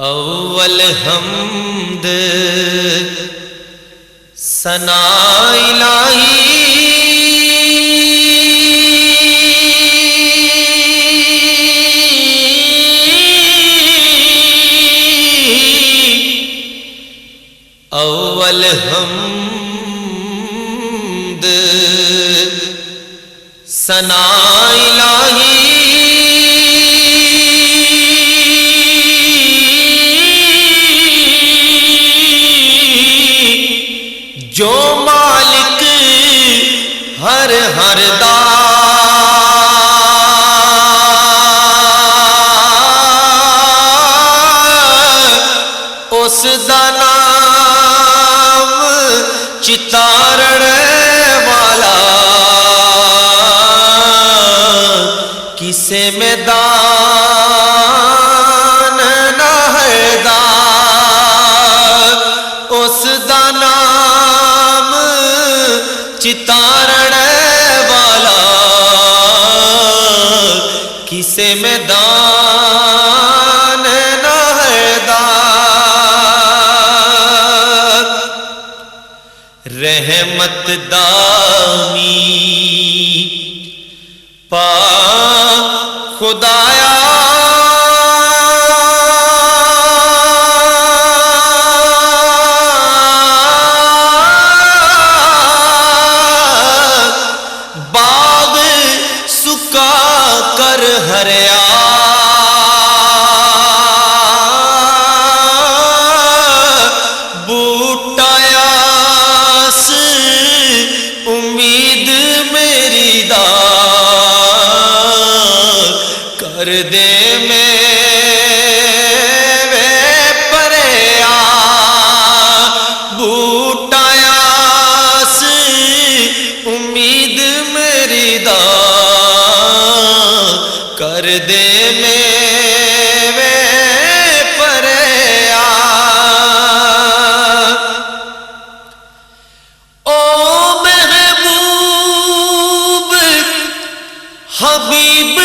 اول حمد ثنا الہی اول حمد ثنا الہی جو مالک ہر دا اس دا نام چتارن والا کسے میدان نہ ہے دا اس دا نام چتارن والا کسے میدان نہ ہے دا رحمت دامی پا خدایا باغ سکا کر ہریا بوٹا یاس امید میری دا کر دے میں پریا بوٹا یاس امید میری دا کر دے میں پریا او محبوب حبیب